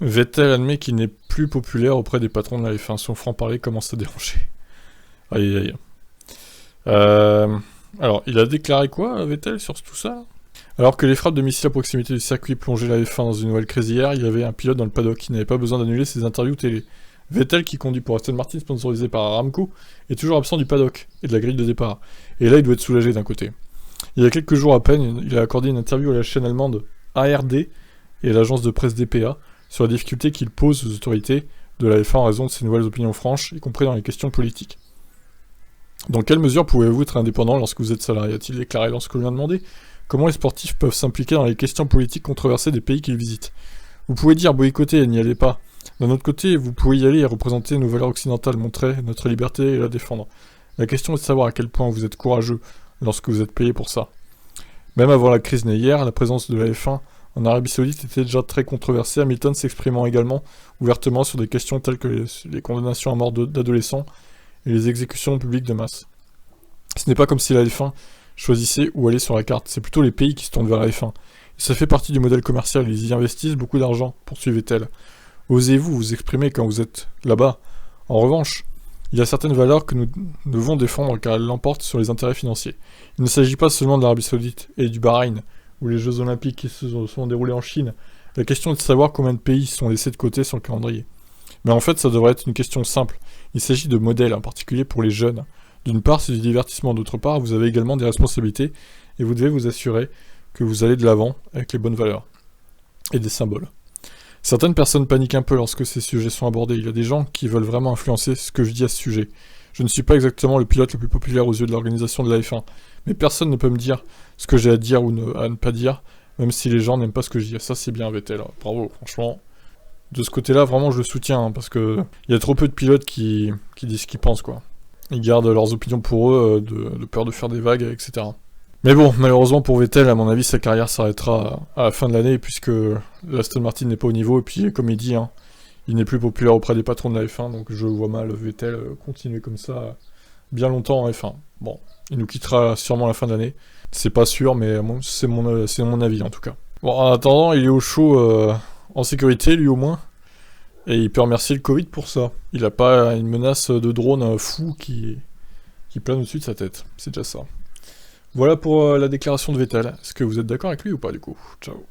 Vettel admet qu'il n'est plus populaire auprès des patrons de la F1. Son franc-parler commence à déranger. Aïe aïe. Alors, il a déclaré quoi, Vettel, sur tout ça? Alors que les frappes de missiles à proximité du circuit plongeaient la F1 dans une nouvelle crise hier, il y avait un pilote dans le paddock qui n'avait pas besoin d'annuler ses interviews télé. Vettel, qui conduit pour Aston Martin sponsorisé par Aramco, est toujours absent du paddock et de la grille de départ. Et là, il doit être soulagé d'un côté. Il y a quelques jours à peine, il a accordé une interview à la chaîne allemande ARD et à l'agence de presse DPA sur la difficulté qu'il pose aux autorités de la F1 en raison de ses nouvelles opinions franches, y compris dans les questions politiques. Dans quelle mesure pouvez-vous être indépendant lorsque vous êtes salarié, a-t-il déclaré lorsque l'on a demandé comment les sportifs peuvent s'impliquer dans les questions politiques controversées des pays qu'ils visitent. Vous pouvez dire boycotter et n'y allez pas. D'un autre côté, vous pouvez y aller et représenter nos valeurs occidentales, montrer notre liberté et la défendre. La question est de savoir à quel point vous êtes courageux lorsque vous êtes payé pour ça. Même avant la crise née hier, la présence de la F1 en Arabie Saoudite était déjà très controversée, Hamilton s'exprimant également ouvertement sur des questions telles que les condamnations à mort d'adolescents et les exécutions publiques de masse. Ce n'est pas comme si la F1 choisissait où aller sur la carte, c'est plutôt les pays qui se tournent vers la F1. Et ça fait partie du modèle commercial, ils y investissent beaucoup d'argent, poursuivait-elle. Osez-vous vous exprimer quand vous êtes là-bas. En revanche, il y a certaines valeurs que nous devons défendre car elles l'emportent sur les intérêts financiers. Il ne s'agit pas seulement de l'Arabie Saoudite et du Bahreïn, ou les Jeux Olympiques qui se sont déroulés en Chine. La question est de savoir combien de pays sont laissés de côté sur le calendrier. Mais en fait, ça devrait être une question simple. Il s'agit de modèles, en particulier pour les jeunes. D'une part, c'est du divertissement, d'autre part, vous avez également des responsabilités, et vous devez vous assurer que vous allez de l'avant avec les bonnes valeurs et des symboles. Certaines personnes paniquent un peu lorsque ces sujets sont abordés. Il y a des gens qui veulent vraiment influencer ce que je dis à ce sujet. Je ne suis pas exactement le pilote le plus populaire aux yeux de l'organisation de la F1, mais personne ne peut me dire ce que j'ai à dire ou à ne pas dire, même si les gens n'aiment pas ce que je dis. Ça, c'est bien, Vettel. Bravo, franchement. De ce côté-là, vraiment, je le soutiens, parce que il y a trop peu de pilotes qui disent ce qu'ils pensent, quoi. Ils gardent leurs opinions pour eux, de peur de faire des vagues, etc. Mais bon, malheureusement pour Vettel, à mon avis, sa carrière s'arrêtera à la fin de l'année, puisque l'Aston Martin n'est pas au niveau, et puis, comme il dit, hein, il n'est plus populaire auprès des patrons de la F1, donc je vois mal Vettel continuer comme ça bien longtemps en F1. Bon, il nous quittera sûrement à la fin de l'année. C'est pas sûr, mais c'est mon avis, en tout cas. Bon, en attendant, il est au chaud en sécurité, lui au moins. Et il peut remercier le Covid pour ça. Il a pas une menace de drone fou qui plane au-dessus de sa tête. C'est déjà ça. Voilà pour la déclaration de Vettel. Est-ce que vous êtes d'accord avec lui ou pas du coup? Ciao.